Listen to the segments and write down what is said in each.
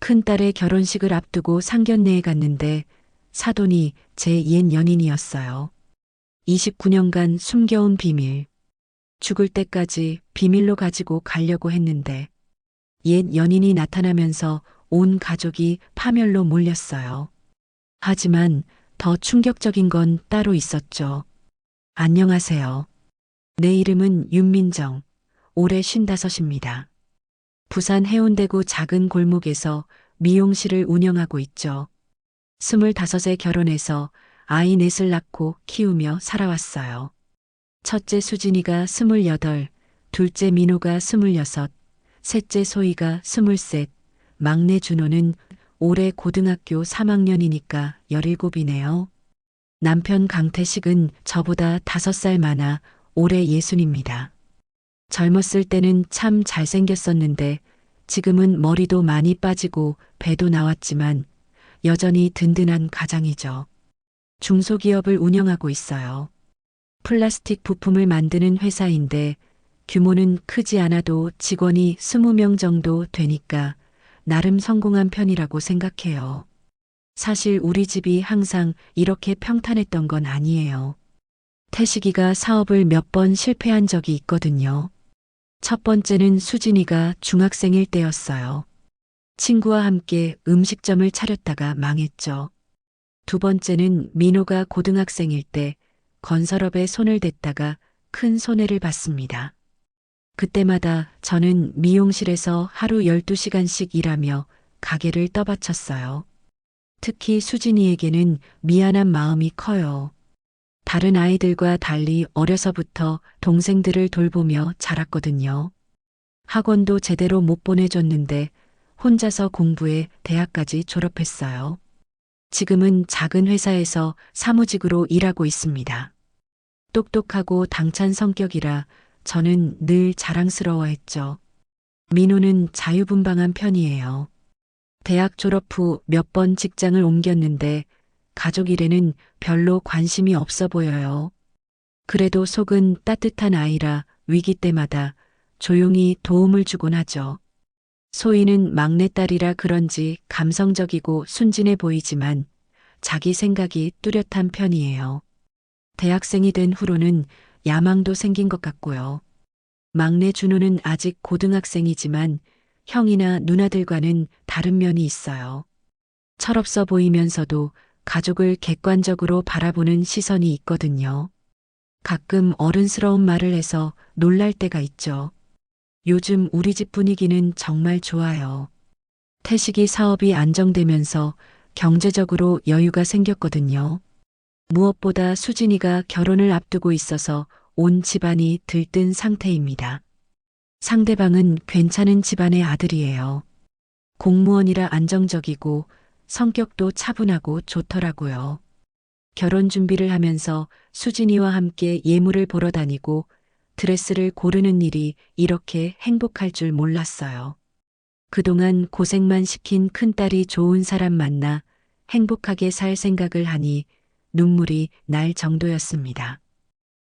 큰딸의 결혼식을 앞두고 상견례에 갔는데 사돈이 제 옛 연인이었어요. 29년간 숨겨온 비밀. 죽을 때까지 비밀로 가지고 가려고 했는데 옛 연인이 나타나면서 온 가족이 파멸로 몰렸어요. 하지만 더 충격적인 건 따로 있었죠. 안녕하세요. 내 이름은 윤민정. 올해 55입니다. 부산 해운대구 작은 골목에서 미용실을 운영하고 있죠. 25에 결혼해서 아이 넷을 낳고 키우며 살아왔어요. 첫째 수진이가 28, 둘째 민호가 26, 셋째 소희가 23, 막내 준호는 올해 고등학교 3학년이니까 17이네요. 남편 강태식은 저보다 5살 많아 올해 60입니다. 젊었을 때는 참 잘생겼었는데 지금은 머리도 많이 빠지고 배도 나왔지만 여전히 든든한 가장이죠. 중소기업을 운영하고 있어요. 플라스틱 부품을 만드는 회사인데 규모는 크지 않아도 직원이 20명 정도 되니까 나름 성공한 편이라고 생각해요. 사실 우리 집이 항상 이렇게 평탄했던 건 아니에요. 태식이가 사업을 몇 번 실패한 적이 있거든요. 첫 번째는 수진이가 중학생일 때였어요. 친구와 함께 음식점을 차렸다가 망했죠. 두 번째는 민호가 고등학생일 때 건설업에 손을 댔다가 큰 손해를 봤습니다. 그때마다 저는 미용실에서 하루 12시간씩 일하며 가게를 떠받쳤어요. 특히 수진이에게는 미안한 마음이 커요. 다른 아이들과 달리 어려서부터 동생들을 돌보며 자랐거든요. 학원도 제대로 못 보내줬는데 혼자서 공부해 대학까지 졸업했어요. 지금은 작은 회사에서 사무직으로 일하고 있습니다. 똑똑하고 당찬 성격이라 저는 늘 자랑스러워했죠. 민호는 자유분방한 편이에요. 대학 졸업 후 몇 번 직장을 옮겼는데 가족 일에는 별로 관심이 없어 보여요. 그래도 속은 따뜻한 아이라 위기 때마다 조용히 도움을 주곤 하죠. 소희는 막내딸이라 그런지 감성적이고 순진해 보이지만 자기 생각이 뚜렷한 편이에요. 대학생이 된 후로는 야망도 생긴 것 같고요. 막내 준호는 아직 고등학생이지만 형이나 누나들과는 다른 면이 있어요. 철없어 보이면서도 가족을 객관적으로 바라보는 시선이 있거든요. 가끔 어른스러운 말을 해서 놀랄 때가 있죠. 요즘 우리 집 분위기는 정말 좋아요. 태식이 사업이 안정되면서 경제적으로 여유가 생겼거든요. 무엇보다 수진이가 결혼을 앞두고 있어서 온 집안이 들뜬 상태입니다. 상대방은 괜찮은 집안의 아들이에요. 공무원이라 안정적이고 성격도 차분하고 좋더라고요. 결혼 준비를 하면서 수진이와 함께 예물을 보러 다니고 드레스를 고르는 일이 이렇게 행복할 줄 몰랐어요. 그동안 고생만 시킨 큰딸이 좋은 사람 만나 행복하게 살 생각을 하니 눈물이 날 정도였습니다.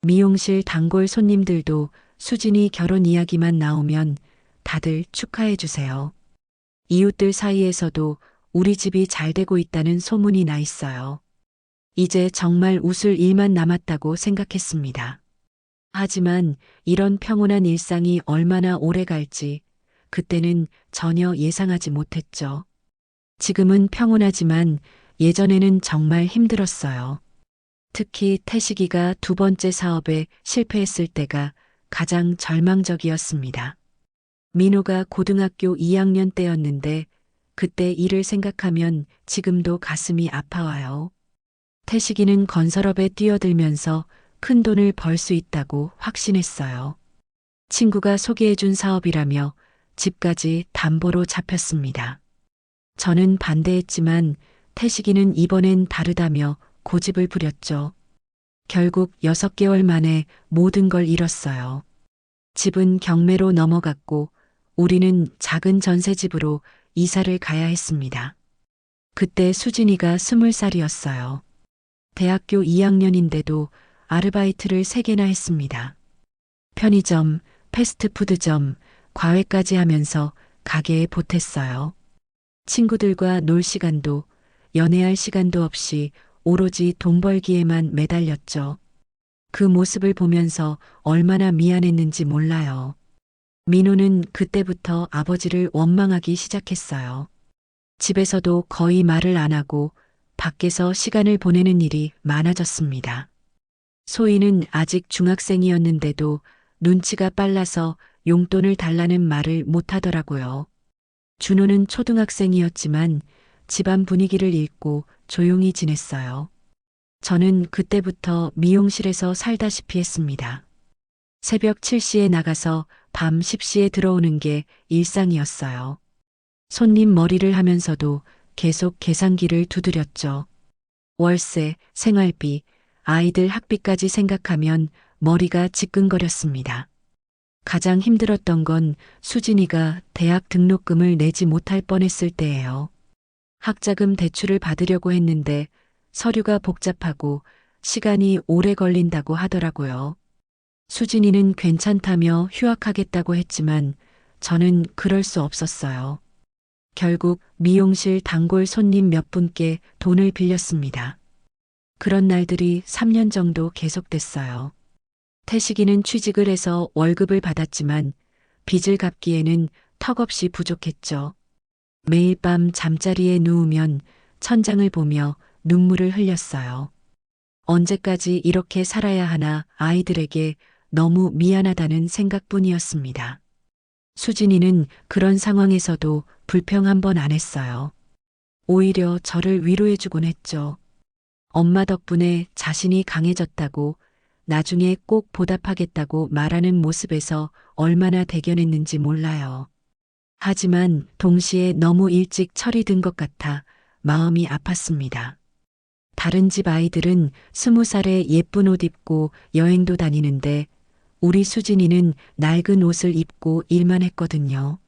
미용실 단골 손님들도 수진이 결혼 이야기만 나오면 다들 축하해 주세요. 이웃들 사이에서도 우리 집이 잘 되고 있다는 소문이 나 있어요. 이제 정말 웃을 일만 남았다고 생각했습니다. 하지만 이런 평온한 일상이 얼마나 오래 갈지 그때는 전혀 예상하지 못했죠. 지금은 평온하지만 예전에는 정말 힘들었어요. 특히 태식이가 두 번째 사업에 실패했을 때가 가장 절망적이었습니다. 민호가 고등학교 2학년 때였는데 그때 일을 생각하면 지금도 가슴이 아파와요. 태식이는 건설업에 뛰어들면서 큰 돈을 벌 수 있다고 확신했어요. 친구가 소개해준 사업이라며 집까지 담보로 잡혔습니다. 저는 반대했지만 태식이는 이번엔 다르다며 고집을 부렸죠. 결국 6개월 만에 모든 걸 잃었어요. 집은 경매로 넘어갔고 우리는 작은 전세집으로 이사를 가야 했습니다. 그때 수진이가 20살이었어요. 대학교 2학년인데도 아르바이트를 3개나 했습니다. 편의점, 패스트푸드점, 과외까지 하면서 가게에 보탰어요. 친구들과 놀 시간도 연애할 시간도 없이 오로지 돈 벌기에만 매달렸죠. 그 모습을 보면서 얼마나 미안했는지 몰라요. 민호는 그때부터 아버지를 원망하기 시작했어요. 집에서도 거의 말을 안 하고 밖에서 시간을 보내는 일이 많아졌습니다. 소희는 아직 중학생이었는데도 눈치가 빨라서 용돈을 달라는 말을 못하더라고요. 준호는 초등학생이었지만 집안 분위기를 읽고 조용히 지냈어요. 저는 그때부터 미용실에서 살다시피 했습니다. 새벽 7시에 나가서 밤 10시에 들어오는 게 일상이었어요. 손님 머리를 하면서도 계속 계산기를 두드렸죠. 월세, 생활비, 아이들 학비까지 생각하면 머리가 지끈거렸습니다. 가장 힘들었던 건 수진이가 대학 등록금을 내지 못할 뻔했을 때예요. 학자금 대출을 받으려고 했는데 서류가 복잡하고 시간이 오래 걸린다고 하더라고요. 수진이는 괜찮다며 휴학하겠다고 했지만 저는 그럴 수 없었어요. 결국 미용실 단골 손님 몇 분께 돈을 빌렸습니다. 그런 날들이 3년 정도 계속됐어요. 태식이는 취직을 해서 월급을 받았지만 빚을 갚기에는 턱없이 부족했죠. 매일 밤 잠자리에 누우면 천장을 보며 눈물을 흘렸어요. 언제까지 이렇게 살아야 하나 아이들에게 너무 미안하다는 생각뿐이었습니다. 수진이는 그런 상황에서도 불평 한 번 안 했어요. 오히려 저를 위로해주곤 했죠. 엄마 덕분에 자신이 강해졌다고 나중에 꼭 보답하겠다고 말하는 모습에서 얼마나 대견했는지 몰라요. 하지만 동시에 너무 일찍 철이 든 것 같아 마음이 아팠습니다. 다른 집 아이들은 20살에 예쁜 옷 입고 여행도 다니는데 우리 수진이는 낡은 옷을 입고 일만 했거든요.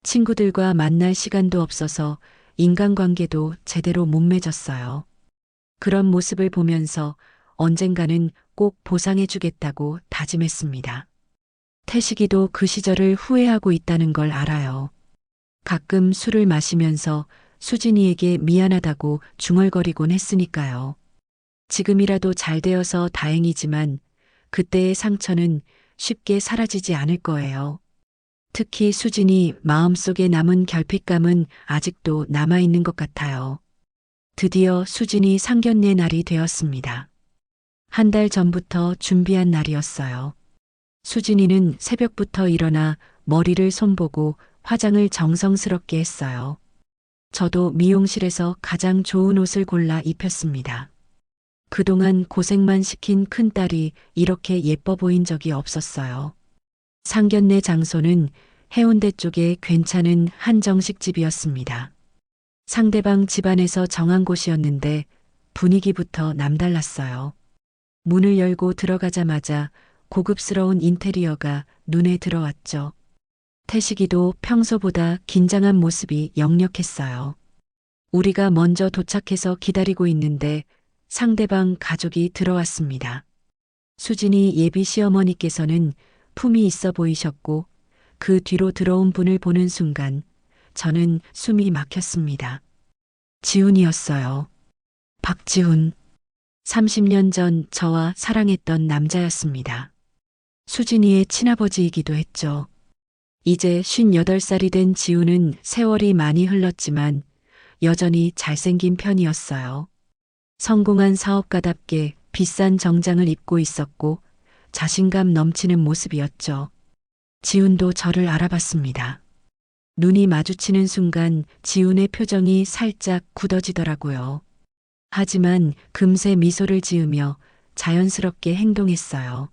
친구들과 만날 시간도 없어서 인간관계도 제대로 못 맺었어요. 그런 모습을 보면서 언젠가는 꼭 보상해주겠다고 다짐했습니다. 태식이도 그 시절을 후회하고 있다는 걸 알아요. 가끔 술을 마시면서 수진이에게 미안하다고 중얼거리곤 했으니까요. 지금이라도 잘 되어서 다행이지만 그때의 상처는 쉽게 사라지지 않을 거예요. 특히 수진이 마음속에 남은 결핍감은 아직도 남아있는 것 같아요. 드디어 수진이 상견례 날이 되었습니다. 한 달 전부터 준비한 날이었어요. 수진이는 새벽부터 일어나 머리를 손보고 화장을 정성스럽게 했어요. 저도 미용실에서 가장 좋은 옷을 골라 입혔습니다. 그동안 고생만 시킨 큰딸이 이렇게 예뻐 보인 적이 없었어요. 상견례 장소는 해운대 쪽에 괜찮은 한정식집이었습니다. 상대방 집안에서 정한 곳이었는데 분위기부터 남달랐어요. 문을 열고 들어가자마자 고급스러운 인테리어가 눈에 들어왔죠. 태식이도 평소보다 긴장한 모습이 역력했어요. 우리가 먼저 도착해서 기다리고 있는데 상대방 가족이 들어왔습니다. 수진이 예비 시어머니께서는 품이 있어 보이셨고 그 뒤로 들어온 분을 보는 순간 저는 숨이 막혔습니다. 지훈이었어요. 박지훈. 30년 전 저와 사랑했던 남자였습니다. 수진이의 친아버지이기도 했죠. 이제 58살이 된 지훈은 세월이 많이 흘렀지만 여전히 잘생긴 편이었어요. 성공한 사업가답게 비싼 정장을 입고 있었고 자신감 넘치는 모습이었죠. 지훈도 저를 알아봤습니다. 눈이 마주치는 순간 지훈의 표정이 살짝 굳어지더라고요. 하지만 금세 미소를 지으며 자연스럽게 행동했어요.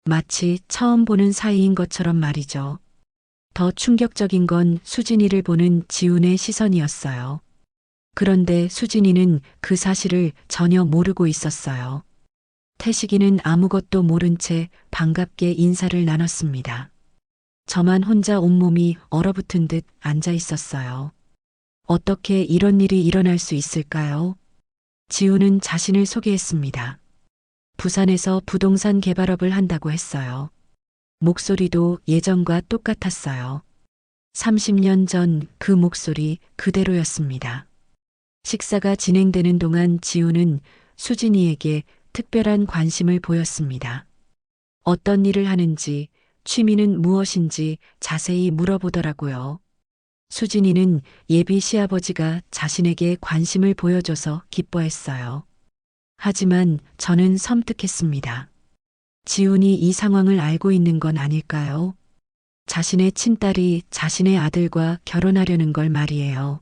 마치 처음 보는 사이인 것처럼 말이죠. 더 충격적인 건 수진이를 보는 지훈의 시선이었어요. 그런데 수진이는 그 사실을 전혀 모르고 있었어요. 태식이는 아무것도 모른 채 반갑게 인사를 나눴습니다. 저만 혼자 온몸이 얼어붙은 듯 앉아 있었어요. 어떻게 이런 일이 일어날 수 있을까요? 지훈은 자신을 소개했습니다. 부산에서 부동산 개발업을 한다고 했어요. 목소리도 예전과 똑같았어요. 30년 전 그 목소리 그대로였습니다. 식사가 진행되는 동안 지우는 수진이에게 특별한 관심을 보였습니다. 어떤 일을 하는지, 취미는 무엇인지 자세히 물어보더라고요. 수진이는 예비 시아버지가 자신에게 관심을 보여줘서 기뻐했어요. 하지만 저는 섬뜩했습니다. 지훈이 이 상황을 알고 있는 건 아닐까요? 자신의 친딸이 자신의 아들과 결혼하려는 걸 말이에요.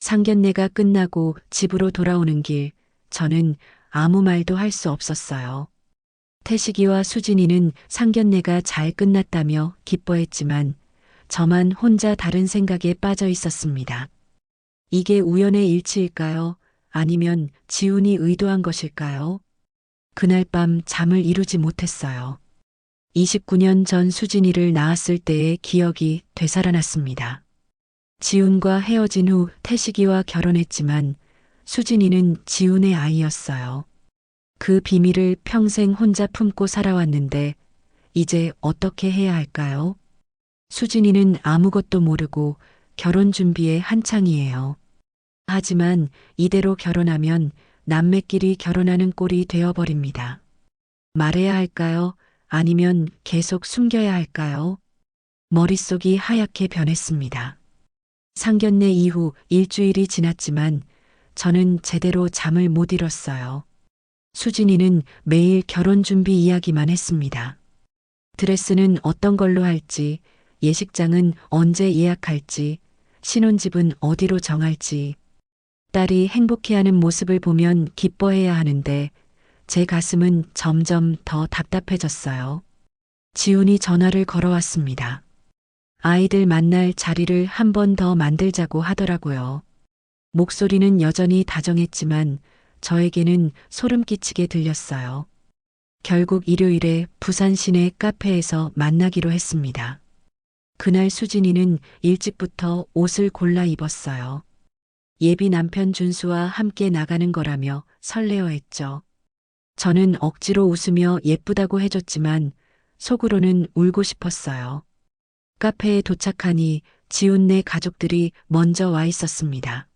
상견례가 끝나고 집으로 돌아오는 길, 저는 아무 말도 할 수 없었어요. 태식이와 수진이는 상견례가 잘 끝났다며 기뻐했지만 저만 혼자 다른 생각에 빠져 있었습니다. 이게 우연의 일치일까요? 아니면 지훈이 의도한 것일까요? 그날 밤 잠을 이루지 못했어요. 29년 전 수진이를 낳았을 때의 기억이 되살아났습니다. 지훈과 헤어진 후 태식이와 결혼했지만 수진이는 지훈의 아이였어요. 그 비밀을 평생 혼자 품고 살아왔는데 이제 어떻게 해야 할까요? 수진이는 아무것도 모르고 결혼 준비에 한창이에요. 하지만 이대로 결혼하면 남매끼리 결혼하는 꼴이 되어버립니다. 말해야 할까요? 아니면 계속 숨겨야 할까요? 머릿속이 하얗게 변했습니다. 상견례 이후 일주일이 지났지만 저는 제대로 잠을 못 이뤘어요. 수진이는 매일 결혼 준비 이야기만 했습니다. 드레스는 어떤 걸로 할지, 예식장은 언제 예약할지, 신혼집은 어디로 정할지. 딸이 행복해하는 모습을 보면 기뻐해야 하는데 제 가슴은 점점 더 답답해졌어요. 지훈이 전화를 걸어왔습니다. 아이들 만날 자리를 한 번 더 만들자고 하더라고요. 목소리는 여전히 다정했지만 저에게는 소름 끼치게 들렸어요. 결국 일요일에 부산 시내 카페에서 만나기로 했습니다. 그날 수진이는 일찍부터 옷을 골라 입었어요. 예비 남편 준수와 함께 나가는 거라며 설레어했죠. 저는 억지로 웃으며 예쁘다고 해줬지만 속으로는 울고 싶었어요. 카페에 도착하니 지훈네 가족들이 먼저 와 있었습니다.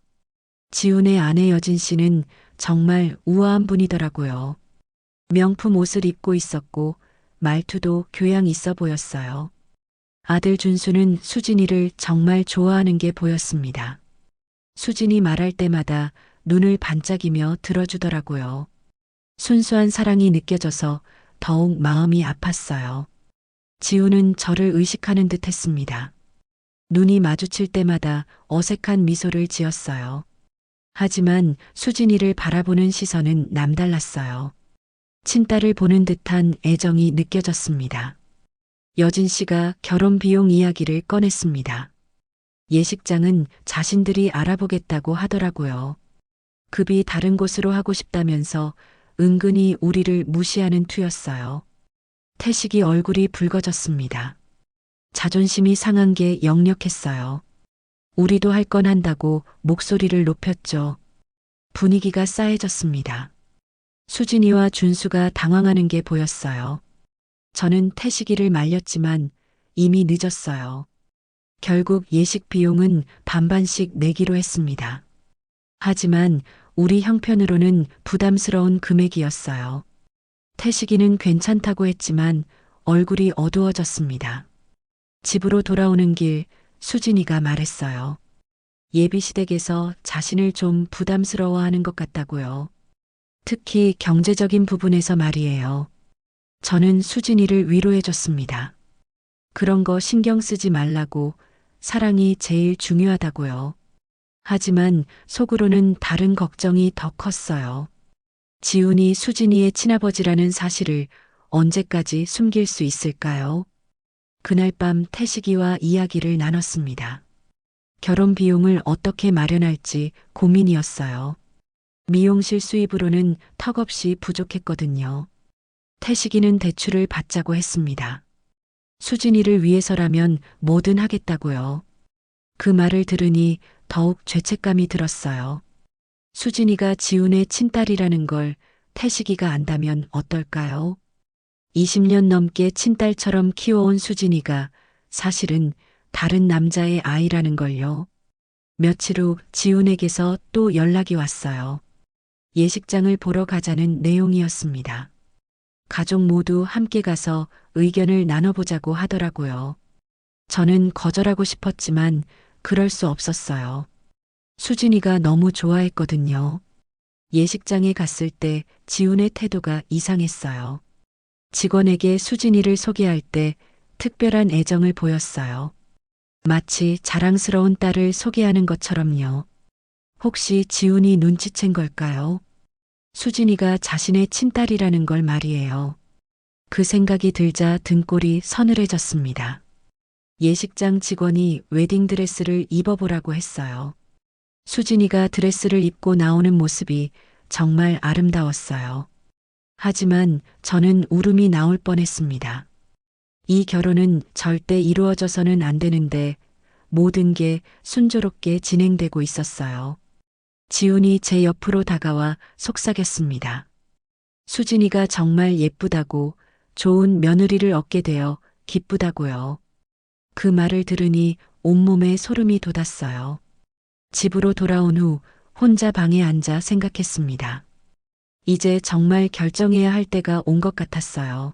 지훈의 아내 여진 씨는 정말 우아한 분이더라고요. 명품 옷을 입고 있었고 말투도 교양 있어 보였어요. 아들 준수는 수진이를 정말 좋아하는 게 보였습니다. 수진이 말할 때마다 눈을 반짝이며 들어주더라고요. 순수한 사랑이 느껴져서 더욱 마음이 아팠어요. 지훈은 저를 의식하는 듯 했습니다. 눈이 마주칠 때마다 어색한 미소를 지었어요. 하지만 수진이를 바라보는 시선은 남달랐어요. 친딸을 보는 듯한 애정이 느껴졌습니다. 여진 씨가 결혼 비용 이야기를 꺼냈습니다. 예식장은 자신들이 알아보겠다고 하더라고요. 급이 다른 곳으로 하고 싶다면서 은근히 우리를 무시하는 투였어요. 태식이 얼굴이 붉어졌습니다. 자존심이 상한 게 역력했어요. 우리도 할 건 한다고 목소리를 높였죠. 분위기가 싸해졌습니다. 수진이와 준수가 당황하는 게 보였어요. 저는 태식이를 말렸지만 이미 늦었어요. 결국 예식 비용은 반반씩 내기로 했습니다. 하지만 우리 형편으로는 부담스러운 금액이었어요. 태식이는 괜찮다고 했지만 얼굴이 어두워졌습니다. 집으로 돌아오는 길 수진이가 말했어요. 예비시댁에서 자신을 좀 부담스러워하는 것 같다고요. 특히 경제적인 부분에서 말이에요. 저는 수진이를 위로해줬습니다. 그런 거 신경 쓰지 말라고, 사랑이 제일 중요하다고요. 하지만 속으로는 다른 걱정이 더 컸어요. 지훈이 수진이의 친아버지라는 사실을 언제까지 숨길 수 있을까요? 그날 밤 태식이와 이야기를 나눴습니다. 결혼 비용을 어떻게 마련할지 고민이었어요. 미용실 수입으로는 턱없이 부족했거든요. 태식이는 대출을 받자고 했습니다. 수진이를 위해서라면 뭐든 하겠다고요. 그 말을 들으니 더욱 죄책감이 들었어요. 수진이가 지훈의 친딸이라는 걸 태식이가 안다면 어떨까요? 20년 넘게 친딸처럼 키워온 수진이가 사실은 다른 남자의 아이라는 걸요. 며칠 후 지훈에게서 또 연락이 왔어요. 예식장을 보러 가자는 내용이었습니다. 가족 모두 함께 가서 의견을 나눠보자고 하더라고요. 저는 거절하고 싶었지만 그럴 수 없었어요. 수진이가 너무 좋아했거든요. 예식장에 갔을 때 지훈의 태도가 이상했어요. 직원에게 수진이를 소개할 때 특별한 애정을 보였어요. 마치 자랑스러운 딸을 소개하는 것처럼요. 혹시 지훈이 눈치챈 걸까요? 수진이가 자신의 친딸이라는 걸 말이에요. 그 생각이 들자 등골이 서늘해졌습니다. 예식장 직원이 웨딩드레스를 입어보라고 했어요. 수진이가 드레스를 입고 나오는 모습이 정말 아름다웠어요. 하지만 저는 울음이 나올 뻔했습니다. 이 결혼은 절대 이루어져서는 안 되는데 모든 게 순조롭게 진행되고 있었어요. 지훈이 제 옆으로 다가와 속삭였습니다. 수진이가 정말 예쁘다고, 좋은 며느리를 얻게 되어 기쁘다고요. 그 말을 들으니 온몸에 소름이 돋았어요. 집으로 돌아온 후 혼자 방에 앉아 생각했습니다. 이제 정말 결정해야 할 때가 온 것 같았어요.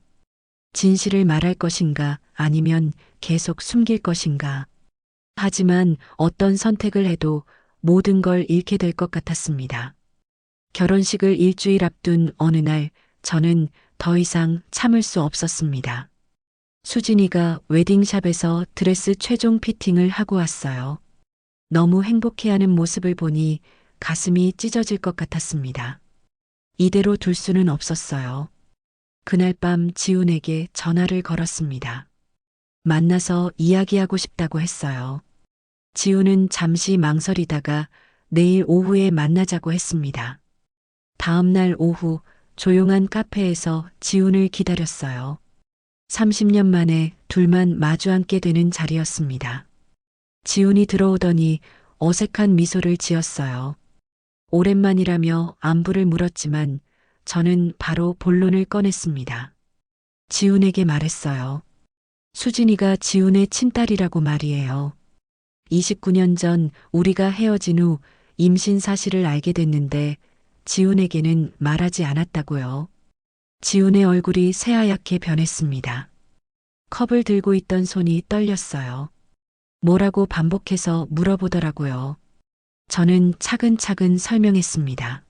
진실을 말할 것인가 아니면 계속 숨길 것인가. 하지만 어떤 선택을 해도 모든 걸 잃게 될 것 같았습니다. 결혼식을 일주일 앞둔 어느 날 저는 더 이상 참을 수 없었습니다. 수진이가 웨딩샵에서 드레스 최종 피팅을 하고 왔어요. 너무 행복해하는 모습을 보니 가슴이 찢어질 것 같았습니다. 이대로 둘 수는 없었어요. 그날 밤 지훈에게 전화를 걸었습니다. 만나서 이야기하고 싶다고 했어요. 지훈은 잠시 망설이다가 내일 오후에 만나자고 했습니다. 다음 날 오후 조용한 카페에서 지훈을 기다렸어요. 30년 만에 둘만 마주 앉게 되는 자리였습니다. 지훈이 들어오더니 어색한 미소를 지었어요. 오랜만이라며 안부를 물었지만 저는 바로 본론을 꺼냈습니다. 지훈에게 말했어요. 수진이가 지훈의 친딸이라고 말이에요. 29년 전 우리가 헤어진 후 임신 사실을 알게 됐는데 지훈에게는 말하지 않았다고요. 지훈의 얼굴이 새하얗게 변했습니다. 컵을 들고 있던 손이 떨렸어요. 뭐라고 반복해서 물어보더라고요. 저는 차근차근 설명했습니다.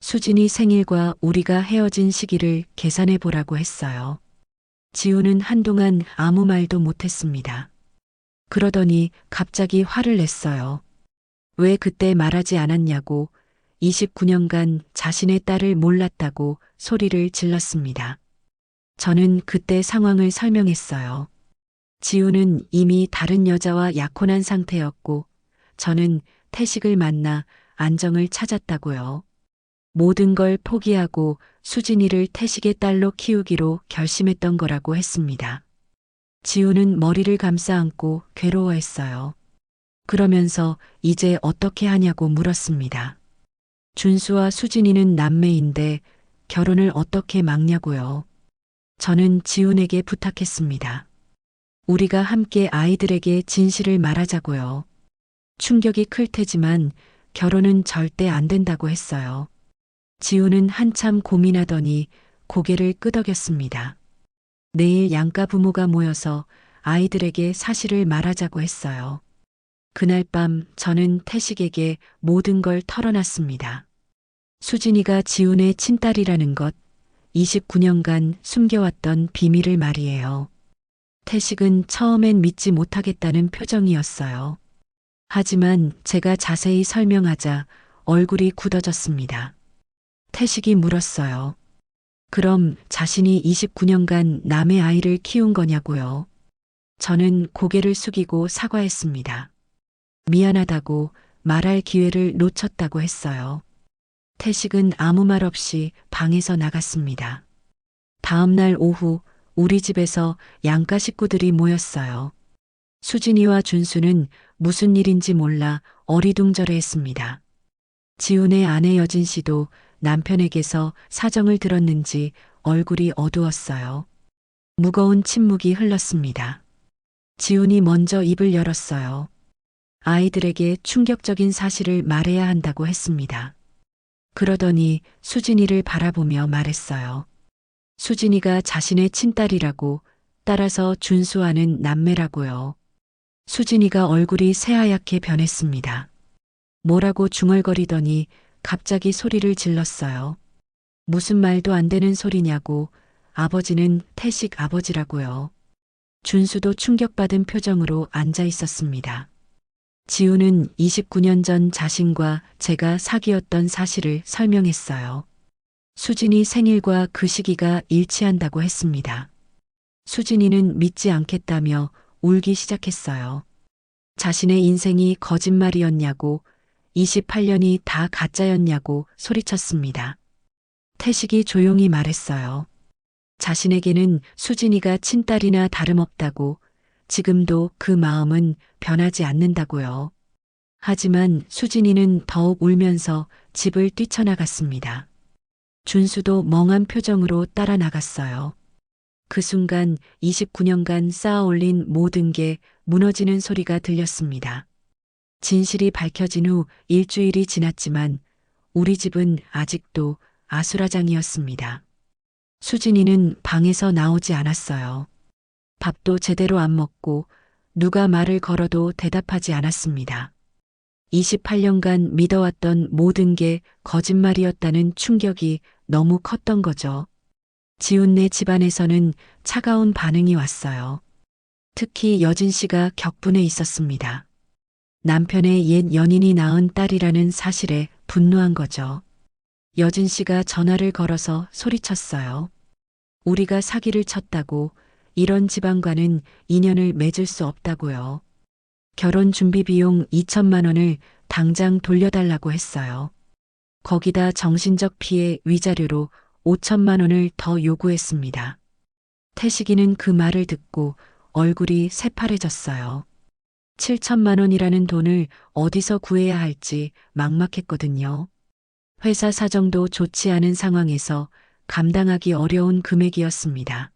수진이 생일과 우리가 헤어진 시기를 계산해 보라고 했어요. 지훈은 한동안 아무 말도 못했습니다. 그러더니 갑자기 화를 냈어요. 왜 그때 말하지 않았냐고 29년간 자신의 딸을 몰랐다고 소리를 질렀습니다. 저는 그때 상황을 설명했어요. 지훈은 이미 다른 여자와 약혼한 상태였고 저는 태식을 만나 안정을 찾았다고요. 모든 걸 포기하고 수진이를 태식의 딸로 키우기로 결심했던 거라고 했습니다. 지훈은 머리를 감싸 안고 괴로워했어요. 그러면서 이제 어떻게 하냐고 물었습니다. 준수와 수진이는 남매인데 결혼을 어떻게 막냐고요. 저는 지훈에게 부탁했습니다. 우리가 함께 아이들에게 진실을 말하자고요. 충격이 클 테지만 결혼은 절대 안 된다고 했어요. 지훈은 한참 고민하더니 고개를 끄덕였습니다. 내일 양가 부모가 모여서 아이들에게 사실을 말하자고 했어요. 그날 밤 저는 태식에게 모든 걸 털어놨습니다. 수진이가 지훈의 친딸이라는 것, 29년간 숨겨왔던 비밀을 말이에요. 태식은 처음엔 믿지 못하겠다는 표정이었어요. 하지만 제가 자세히 설명하자 얼굴이 굳어졌습니다. 태식이 물었어요. 그럼 자신이 29년간 남의 아이를 키운 거냐고요. 저는 고개를 숙이고 사과했습니다. 미안하다고 말할 기회를 놓쳤다고 했어요. 태식은 아무 말 없이 방에서 나갔습니다. 다음 날 오후 우리 집에서 양가 식구들이 모였어요. 수진이와 준수는 무슨 일인지 몰라 어리둥절해했습니다. 지훈의 아내 여진 씨도 남편에게서 사정을 들었는지 얼굴이 어두웠어요. 무거운 침묵이 흘렀습니다. 지훈이 먼저 입을 열었어요. 아이들에게 충격적인 사실을 말해야 한다고 했습니다. 그러더니 수진이를 바라보며 말했어요. 수진이가 자신의 친딸이라고, 따라서 준수하는 남매라고요. 수진이가 얼굴이 새하얗게 변했습니다. 뭐라고 중얼거리더니 갑자기 소리를 질렀어요. 무슨 말도 안 되는 소리냐고, 아버지는 태식 아버지라고요. 준수도 충격받은 표정으로 앉아 있었습니다. 지우는 29년 전 자신과 제가 사귀었던 사실을 설명했어요. 수진이 생일과 그 시기가 일치한다고 했습니다. 수진이는 믿지 않겠다며 울기 시작했어요. 자신의 인생이 거짓말이었냐고, 28년이 다 가짜였냐고 소리쳤습니다. 태식이 조용히 말했어요. 자신에게는 수진이가 친딸이나 다름없다고, 지금도 그 마음은 변하지 않는다고요. 하지만 수진이는 더욱 울면서 집을 뛰쳐나갔습니다. 준수도 멍한 표정으로 따라 나갔어요. 그 순간 29년간 쌓아 올린 모든 게 무너지는 소리가 들렸습니다. 진실이 밝혀진 후 일주일이 지났지만 우리 집은 아직도 아수라장이었습니다. 수진이는 방에서 나오지 않았어요. 밥도 제대로 안 먹고 누가 말을 걸어도 대답하지 않았습니다. 28년간 믿어왔던 모든 게 거짓말이었다는 충격이 너무 컸던 거죠. 지훈네 집안에서는 차가운 반응이 왔어요. 특히 여진 씨가 격분해 있었습니다. 남편의 옛 연인이 낳은 딸이라는 사실에 분노한 거죠. 여진 씨가 전화를 걸어서 소리쳤어요. 우리가 사기를 쳤다고, 이런 집안과는 인연을 맺을 수 없다고요. 결혼 준비 비용 2천만 원을 당장 돌려달라고 했어요. 거기다 정신적 피해 위자료로 5천만 원을 더 요구했습니다. 태식이는 그 말을 듣고 얼굴이 새파래졌어요. 7천만 원이라는 돈을 어디서 구해야 할지 막막했거든요. 회사 사정도 좋지 않은 상황에서 감당하기 어려운 금액이었습니다.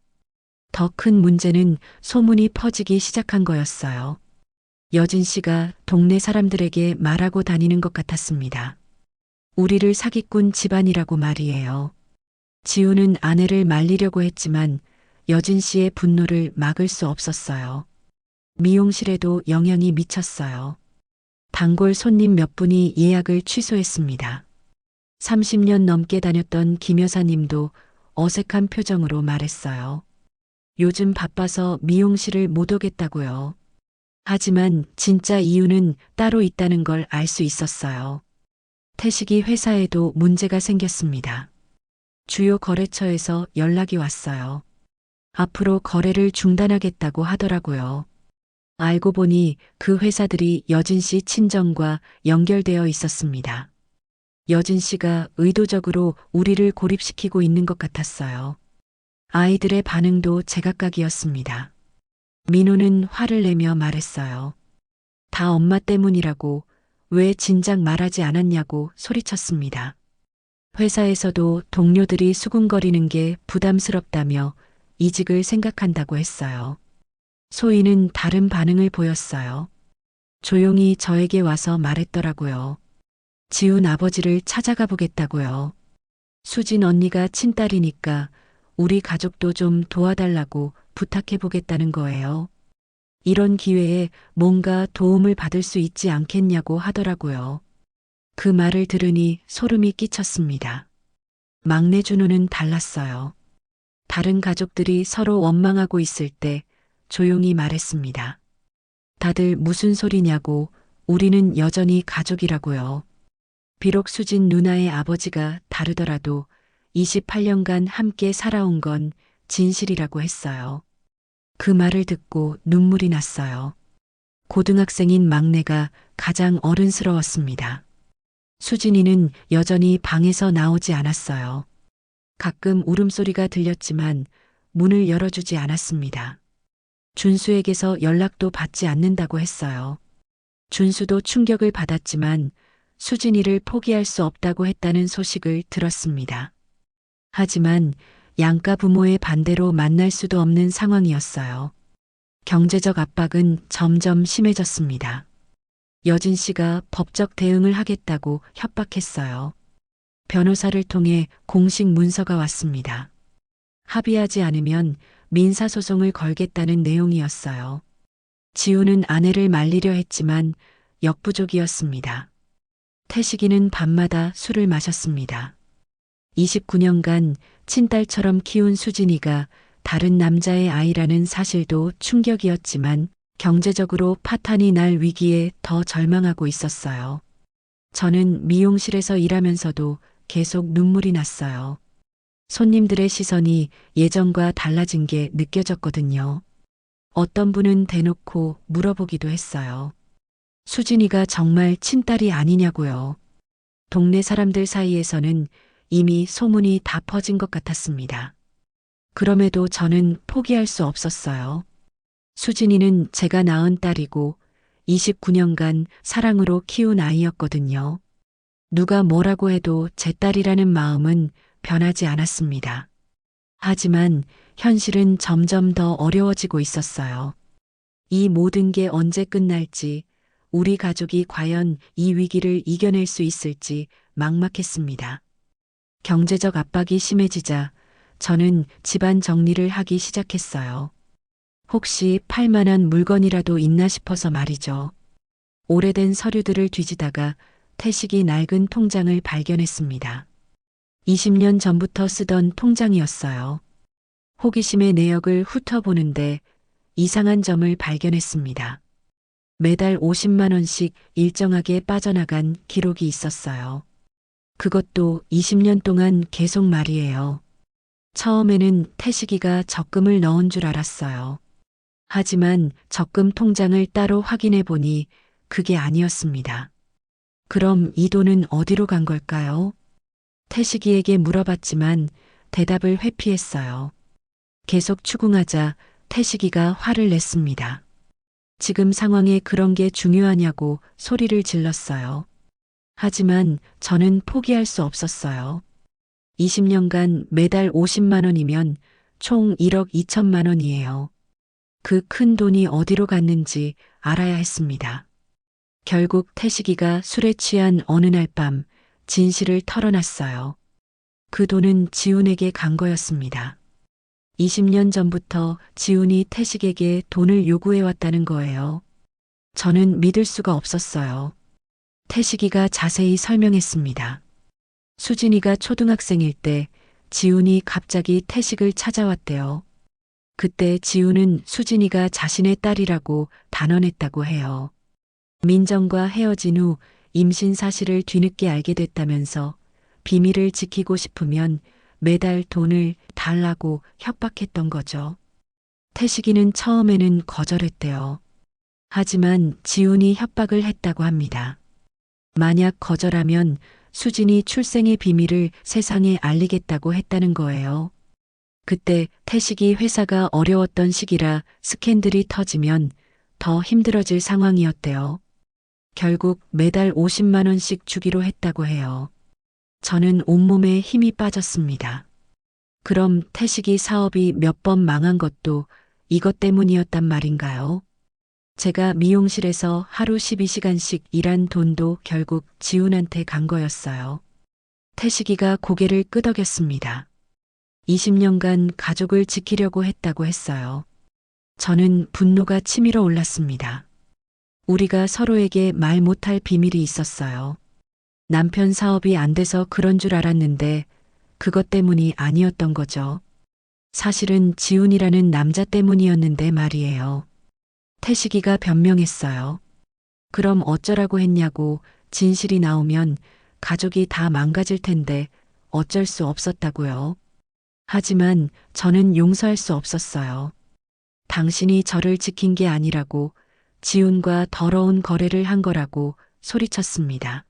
더 큰 문제는 소문이 퍼지기 시작한 거였어요. 여진 씨가 동네 사람들에게 말하고 다니는 것 같았습니다. 우리를 사기꾼 집안이라고 말이에요. 지우는 아내를 말리려고 했지만 여진 씨의 분노를 막을 수 없었어요. 미용실에도 영향이 미쳤어요. 단골 손님 몇 분이 예약을 취소했습니다. 30년 넘게 다녔던 김 여사님도 어색한 표정으로 말했어요. 요즘 바빠서 미용실을 못 오겠다고요. 하지만 진짜 이유는 따로 있다는 걸 알 수 있었어요. 태식이 회사에도 문제가 생겼습니다. 주요 거래처에서 연락이 왔어요. 앞으로 거래를 중단하겠다고 하더라고요. 알고 보니 그 회사들이 여진 씨 친정과 연결되어 있었습니다. 여진 씨가 의도적으로 우리를 고립시키고 있는 것 같았어요. 아이들의 반응도 제각각이었습니다. 민호는 화를 내며 말했어요. 다 엄마 때문이라고, 왜 진작 말하지 않았냐고 소리쳤습니다. 회사에서도 동료들이 수군거리는 게 부담스럽다며 이직을 생각한다고 했어요. 소희는 다른 반응을 보였어요. 조용히 저에게 와서 말했더라고요. 지훈 아버지를 찾아가 보겠다고요. 수진 언니가 친딸이니까 우리 가족도 좀 도와달라고 부탁해 보겠다는 거예요. 이런 기회에 뭔가 도움을 받을 수 있지 않겠냐고 하더라고요. 그 말을 들으니 소름이 끼쳤습니다. 막내 준호는 달랐어요. 다른 가족들이 서로 원망하고 있을 때 조용히 말했습니다. 다들 무슨 소리냐고, 우리는 여전히 가족이라고요. 비록 수진 누나의 아버지가 다르더라도 28년간 함께 살아온 건 진실이라고 했어요. 그 말을 듣고 눈물이 났어요. 고등학생인 막내가 가장 어른스러웠습니다. 수진이는 여전히 방에서 나오지 않았어요. 가끔 울음소리가 들렸지만 문을 열어주지 않았습니다. 준수에게서 연락도 받지 않는다고 했어요. 준수도 충격을 받았지만 수진이를 포기할 수 없다고 했다는 소식을 들었습니다. 하지만 양가 부모의 반대로 만날 수도 없는 상황이었어요. 경제적 압박은 점점 심해졌습니다. 여진 씨가 법적 대응을 하겠다고 협박했어요. 변호사를 통해 공식 문서가 왔습니다. 합의하지 않으면 민사소송을 걸겠다는 내용이었어요. 지우는 아내를 말리려 했지만 역부족이었습니다. 태식이는 밤마다 술을 마셨습니다. 29년간 친딸처럼 키운 수진이가 다른 남자의 아이라는 사실도 충격이었지만 경제적으로 파탄이 날 위기에 더 절망하고 있었어요. 저는 미용실에서 일하면서도 계속 눈물이 났어요. 손님들의 시선이 예전과 달라진 게 느껴졌거든요. 어떤 분은 대놓고 물어보기도 했어요. 수진이가 정말 친딸이 아니냐고요. 동네 사람들 사이에서는 이미 소문이 다 퍼진 것 같았습니다. 그럼에도 저는 포기할 수 없었어요. 수진이는 제가 낳은 딸이고 29년간 사랑으로 키운 아이였거든요. 누가 뭐라고 해도 제 딸이라는 마음은 변하지 않았습니다. 하지만 현실은 점점 더 어려워지고 있었어요. 이 모든 게 언제 끝날지, 우리 가족이 과연 이 위기를 이겨낼 수 있을지 막막했습니다. 경제적 압박이 심해지자 저는 집안 정리를 하기 시작했어요. 혹시 팔 만한 물건이라도 있나 싶어서 말이죠. 오래된 서류들을 뒤지다가 태식이 낡은 통장을 발견했습니다. 20년 전부터 쓰던 통장이었어요. 호기심의 내역을 훑어보는데 이상한 점을 발견했습니다. 매달 50만 원씩 일정하게 빠져나간 기록이 있었어요. 그것도 20년 동안 계속 말이에요. 처음에는 태식이가 적금을 넣은 줄 알았어요. 하지만 적금 통장을 따로 확인해 보니 그게 아니었습니다. 그럼 이 돈은 어디로 간 걸까요? 태식이에게 물어봤지만 대답을 회피했어요. 계속 추궁하자 태식이가 화를 냈습니다. 지금 상황에 그런 게 중요하냐고 소리를 질렀어요. 하지만 저는 포기할 수 없었어요. 20년간 매달 50만 원이면 총 1억 2천만 원이에요. 그 큰 돈이 어디로 갔는지 알아야 했습니다. 결국 태식이가 술에 취한 어느 날 밤 진실을 털어놨어요. 그 돈은 지훈에게 간 거였습니다. 20년 전부터 지훈이 태식에게 돈을 요구해왔다는 거예요. 저는 믿을 수가 없었어요. 태식이가 자세히 설명했습니다. 수진이가 초등학생일 때 지훈이 갑자기 태식을 찾아왔대요. 그때 지훈은 수진이가 자신의 딸이라고 단언했다고 해요. 민정과 헤어진 후 임신 사실을 뒤늦게 알게 됐다면서 비밀을 지키고 싶으면 매달 돈을 달라고 협박했던 거죠. 태식이는 처음에는 거절했대요. 하지만 지훈이 협박을 했다고 합니다. 만약 거절하면 수진이 출생의 비밀을 세상에 알리겠다고 했다는 거예요. 그때 태식이 회사가 어려웠던 시기라 스캔들이 터지면 더 힘들어질 상황이었대요. 결국 매달 50만 원씩 주기로 했다고 해요. 저는 온몸에 힘이 빠졌습니다. 그럼 태식이 사업이 몇 번 망한 것도 이것 때문이었단 말인가요? 제가 미용실에서 하루 12시간씩 일한 돈도 결국 지훈한테 간 거였어요. 태식이가 고개를 끄덕였습니다. 20년간 가족을 지키려고 했다고 했어요. 저는 분노가 치밀어 올랐습니다. 우리가 서로에게 말 못할 비밀이 있었어요. 남편 사업이 안 돼서 그런 줄 알았는데 그것 때문이 아니었던 거죠. 사실은 지훈이라는 남자 때문이었는데 말이에요. 태식이가 변명했어요. 그럼 어쩌라고 했냐고 진실이 나오면 가족이 다 망가질 텐데 어쩔 수 없었다고요. 하지만 저는 용서할 수 없었어요. 당신이 저를 지킨 게 아니라고 지훈과 더러운 거래를 한 거라고 소리쳤습니다.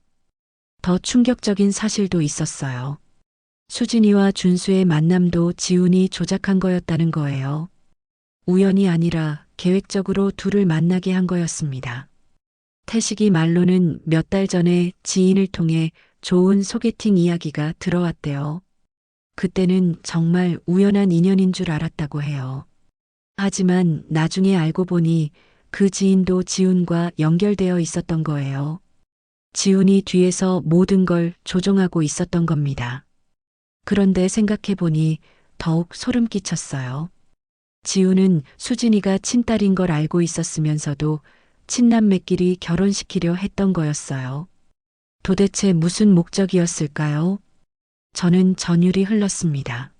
더 충격적인 사실도 있었어요. 수진이와 준수의 만남도 지훈이 조작한 거였다는 거예요. 우연이 아니라 계획적으로 둘을 만나게 한 거였습니다. 태식이 말로는 몇 달 전에 지인을 통해 좋은 소개팅 이야기가 들어왔대요. 그때는 정말 우연한 인연인 줄 알았다고 해요. 하지만 나중에 알고 보니 그 지인도 지훈과 연결되어 있었던 거예요. 지훈이 뒤에서 모든 걸 조종하고 있었던 겁니다. 그런데 생각해 보니 더욱 소름 끼쳤어요. 지훈은 수진이가 친딸인 걸 알고 있었으면서도 친남매끼리 결혼시키려 했던 거였어요. 도대체 무슨 목적이었을까요? 저는 전율이 흘렀습니다.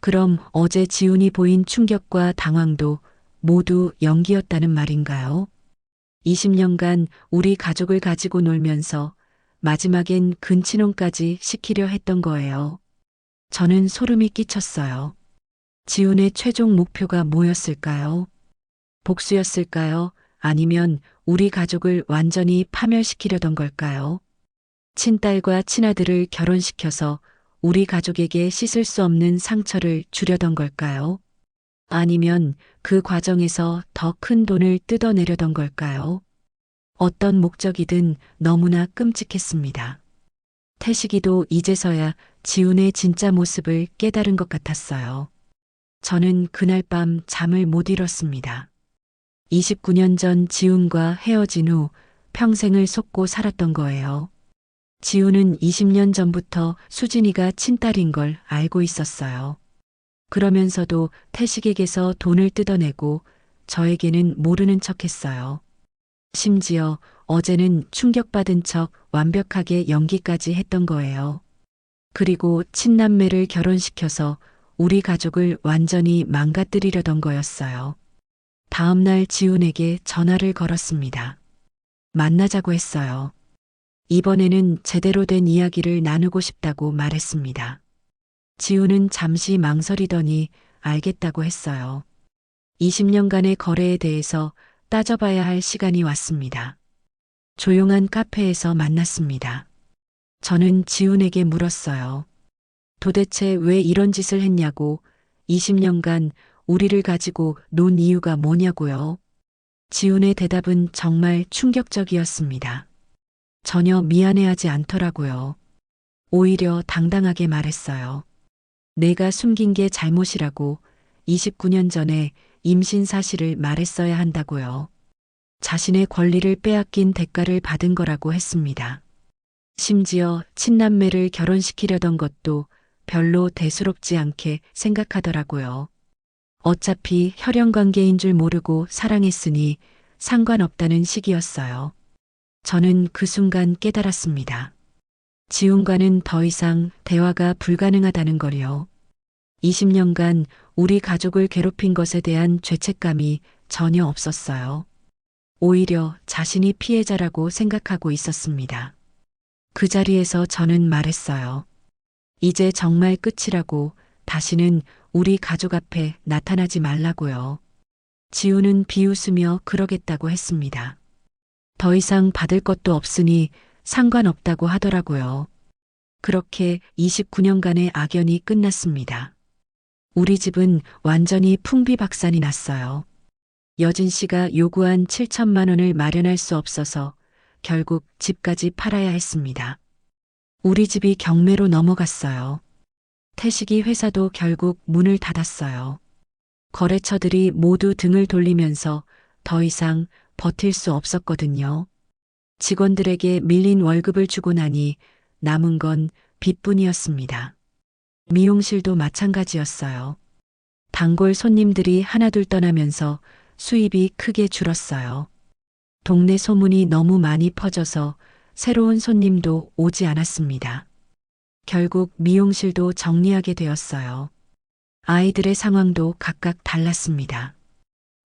그럼 어제 지훈이 보인 충격과 당황도 모두 연기였다는 말인가요? 20년간 우리 가족을 가지고 놀면서 마지막엔 근친혼까지 시키려 했던 거예요. 저는 소름이 끼쳤어요. 지훈의 최종 목표가 뭐였을까요? 복수였을까요? 아니면 우리 가족을 완전히 파멸시키려던 걸까요? 친딸과 친아들을 결혼시켜서 우리 가족에게 씻을 수 없는 상처를 주려던 걸까요? 아니면 그 과정에서 더 큰 돈을 뜯어내려던 걸까요? 어떤 목적이든 너무나 끔찍했습니다. 태식이도 이제서야 지훈의 진짜 모습을 깨달은 것 같았어요. 저는 그날 밤 잠을 못 이뤘습니다. 29년 전 지훈과 헤어진 후 평생을 속고 살았던 거예요. 지훈은 20년 전부터 수진이가 친딸인 걸 알고 있었어요. 그러면서도 태식에게서 돈을 뜯어내고 저에게는 모르는 척 했어요. 심지어 어제는 충격받은 척 완벽하게 연기까지 했던 거예요. 그리고 친남매를 결혼시켜서 우리 가족을 완전히 망가뜨리려던 거였어요. 다음 날 지훈에게 전화를 걸었습니다. 만나자고 했어요. 이번에는 제대로 된 이야기를 나누고 싶다고 말했습니다. 지훈은 잠시 망설이더니 알겠다고 했어요. 20년간의 거래에 대해서 따져봐야 할 시간이 왔습니다. 조용한 카페에서 만났습니다. 저는 지훈에게 물었어요. 도대체 왜 이런 짓을 했냐고, 20년간 우리를 가지고 논 이유가 뭐냐고요. 지훈의 대답은 정말 충격적이었습니다. 전혀 미안해하지 않더라고요. 오히려 당당하게 말했어요. 내가 숨긴 게 잘못이라고 29년 전에 임신 사실을 말했어야 한다고요. 자신의 권리를 빼앗긴 대가를 받은 거라고 했습니다. 심지어 친남매를 결혼시키려던 것도 별로 대수롭지 않게 생각하더라고요. 어차피 혈연 관계인 줄 모르고 사랑했으니 상관없다는 식이었어요. 저는 그 순간 깨달았습니다. 지훈과는 더 이상 대화가 불가능하다는 걸요. 20년간 우리 가족을 괴롭힌 것에 대한 죄책감이 전혀 없었어요. 오히려 자신이 피해자라고 생각하고 있었습니다. 그 자리에서 저는 말했어요. 이제 정말 끝이라고, 다시는 우리 가족 앞에 나타나지 말라고요. 지훈은 비웃으며 그러겠다고 했습니다. 더 이상 받을 것도 없으니 상관없다고 하더라고요. 그렇게 29년간의 악연이 끝났습니다. 우리 집은 완전히 풍비박산이 났어요. 여진 씨가 요구한 7천만 원을 마련할 수 없어서 결국 집까지 팔아야 했습니다. 우리 집이 경매로 넘어갔어요. 태식이 회사도 결국 문을 닫았어요. 거래처들이 모두 등을 돌리면서 더 이상 버틸 수 없었거든요. 직원들에게 밀린 월급을 주고 나니 남은 건 빚뿐이었습니다. 미용실도 마찬가지였어요. 단골 손님들이 하나둘 떠나면서 수입이 크게 줄었어요. 동네 소문이 너무 많이 퍼져서 새로운 손님도 오지 않았습니다. 결국 미용실도 정리하게 되었어요. 아이들의 상황도 각각 달랐습니다.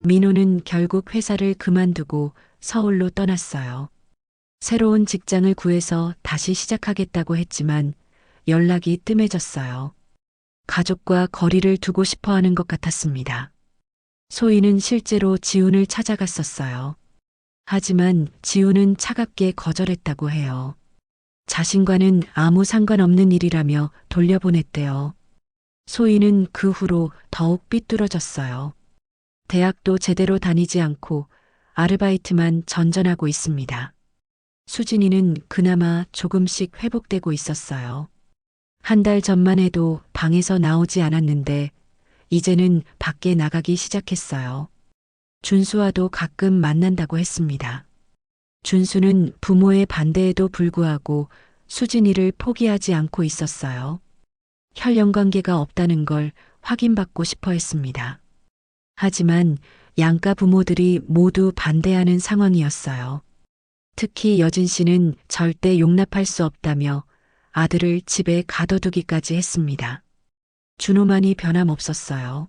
민호는 결국 회사를 그만두고 서울로 떠났어요. 새로운 직장을 구해서 다시 시작하겠다고 했지만 연락이 뜸해졌어요. 가족과 거리를 두고 싶어 하는 것 같았습니다. 소희는 실제로 지훈을 찾아갔었어요. 하지만 지훈은 차갑게 거절했다고 해요. 자신과는 아무 상관없는 일이라며 돌려보냈대요. 소희는 그 후로 더욱 삐뚤어졌어요. 대학도 제대로 다니지 않고 아르바이트만 전전하고 있습니다. 수진이는 그나마 조금씩 회복되고 있었어요. 한 달 전만 해도 방에서 나오지 않았는데 이제는 밖에 나가기 시작했어요. 준수와도 가끔 만난다고 했습니다. 준수는 부모의 반대에도 불구하고 수진이를 포기하지 않고 있었어요. 혈연 관계가 없다는 걸 확인받고 싶어 했습니다. 하지만 양가 부모들이 모두 반대하는 상황이었어요. 특히 여진 씨는 절대 용납할 수 없다며 아들을 집에 가둬두기까지 했습니다. 준호만이 변함없었어요.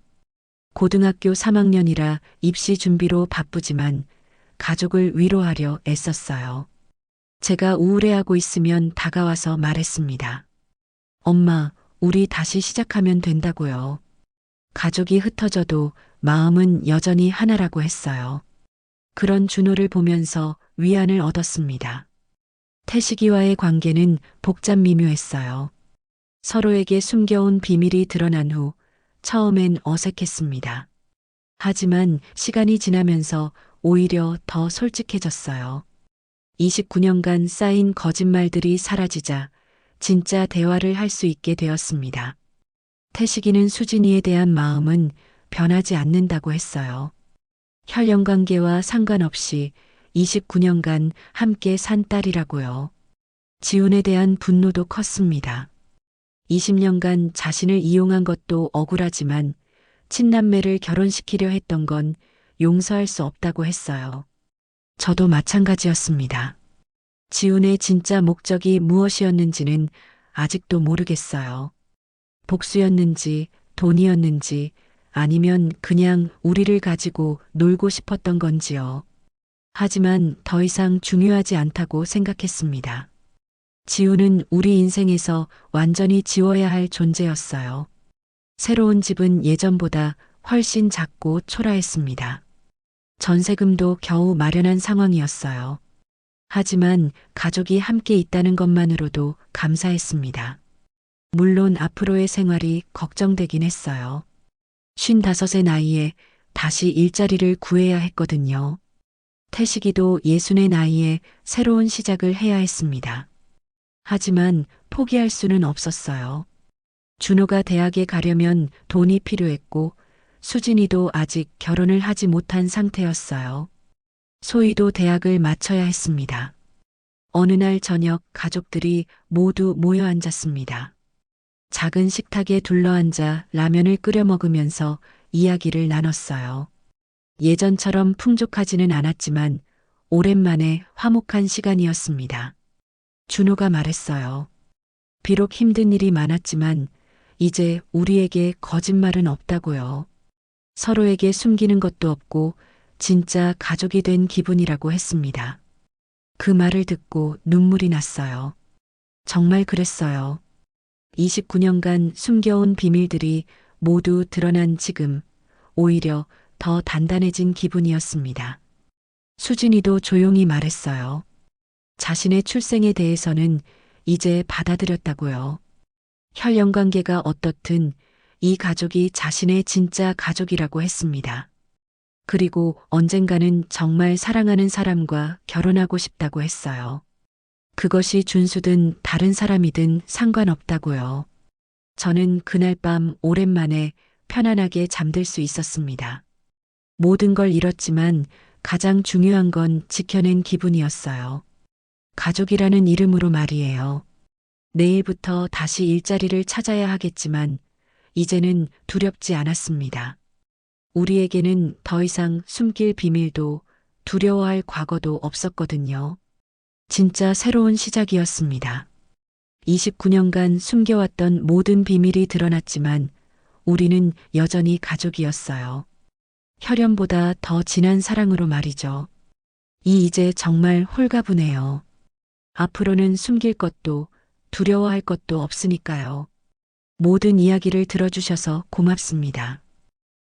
고등학교 3학년이라 입시 준비로 바쁘지만 가족을 위로하려 애썼어요. 제가 우울해하고 있으면 다가와서 말했습니다. 엄마, 우리 다시 시작하면 된다고요. 가족이 흩어져도 마음은 여전히 하나라고 했어요. 그런 준호를 보면서 위안을 얻었습니다. 태식이와의 관계는 복잡 미묘했어요. 서로에게 숨겨온 비밀이 드러난 후 처음엔 어색했습니다. 하지만 시간이 지나면서 오히려 더 솔직해졌어요. 29년간 쌓인 거짓말들이 사라지자 진짜 대화를 할 수 있게 되었습니다. 태식이는 수진이에 대한 마음은 변하지 않는다고 했어요. 혈연 관계와 상관없이 29년간 함께 산 딸이라고요. 지훈에 대한 분노도 컸습니다. 20년간 자신을 이용한 것도 억울하지만 친남매를 결혼시키려 했던 건 용서할 수 없다고 했어요. 저도 마찬가지였습니다. 지훈의 진짜 목적이 무엇이었는지는 아직도 모르겠어요. 복수였는지 돈이었는지 아니면 그냥 우리를 가지고 놀고 싶었던 건지요. 하지만 더 이상 중요하지 않다고 생각했습니다. 지훈은 우리 인생에서 완전히 지워야 할 존재였어요. 새로운 집은 예전보다 훨씬 작고 초라했습니다. 전세금도 겨우 마련한 상황이었어요. 하지만 가족이 함께 있다는 것만으로도 감사했습니다. 물론 앞으로의 생활이 걱정되긴 했어요. 55의 나이에 다시 일자리를 구해야 했거든요. 태식이도 60의 나이에 새로운 시작을 해야 했습니다. 하지만 포기할 수는 없었어요. 준호가 대학에 가려면 돈이 필요했고 수진이도 아직 결혼을 하지 못한 상태였어요. 소희도 대학을 마쳐야 했습니다. 어느 날 저녁 가족들이 모두 모여 앉았습니다. 작은 식탁에 둘러앉아 라면을 끓여 먹으면서 이야기를 나눴어요. 예전처럼 풍족하지는 않았지만 오랜만에 화목한 시간이었습니다. 준호가 말했어요. 비록 힘든 일이 많았지만 이제 우리에게 거짓말은 없다고요. 서로에게 숨기는 것도 없고 진짜 가족이 된 기분이라고 했습니다. 그 말을 듣고 눈물이 났어요. 정말 그랬어요. 29년간 숨겨온 비밀들이 모두 드러난 지금 오히려 더 단단해진 기분이었습니다. 수진이도 조용히 말했어요. 자신의 출생에 대해서는 이제 받아들였다고요. 혈연 관계가 어떻든 이 가족이 자신의 진짜 가족이라고 했습니다. 그리고 언젠가는 정말 사랑하는 사람과 결혼하고 싶다고 했어요. 그것이 준수든 다른 사람이든 상관없다고요. 저는 그날 밤 오랜만에 편안하게 잠들 수 있었습니다. 모든 걸 잃었지만 가장 중요한 건 지켜낸 기분이었어요. 가족이라는 이름으로 말이에요. 내일부터 다시 일자리를 찾아야 하겠지만 이제는 두렵지 않았습니다. 우리에게는 더 이상 숨길 비밀도 두려워할 과거도 없었거든요. 진짜 새로운 시작이었습니다. 29년간 숨겨왔던 모든 비밀이 드러났지만 우리는 여전히 가족이었어요. 혈연보다 더 진한 사랑으로 말이죠. 이제 정말 홀가분해요. 앞으로는 숨길 것도 두려워할 것도 없으니까요. 모든 이야기를 들어주셔서 고맙습니다.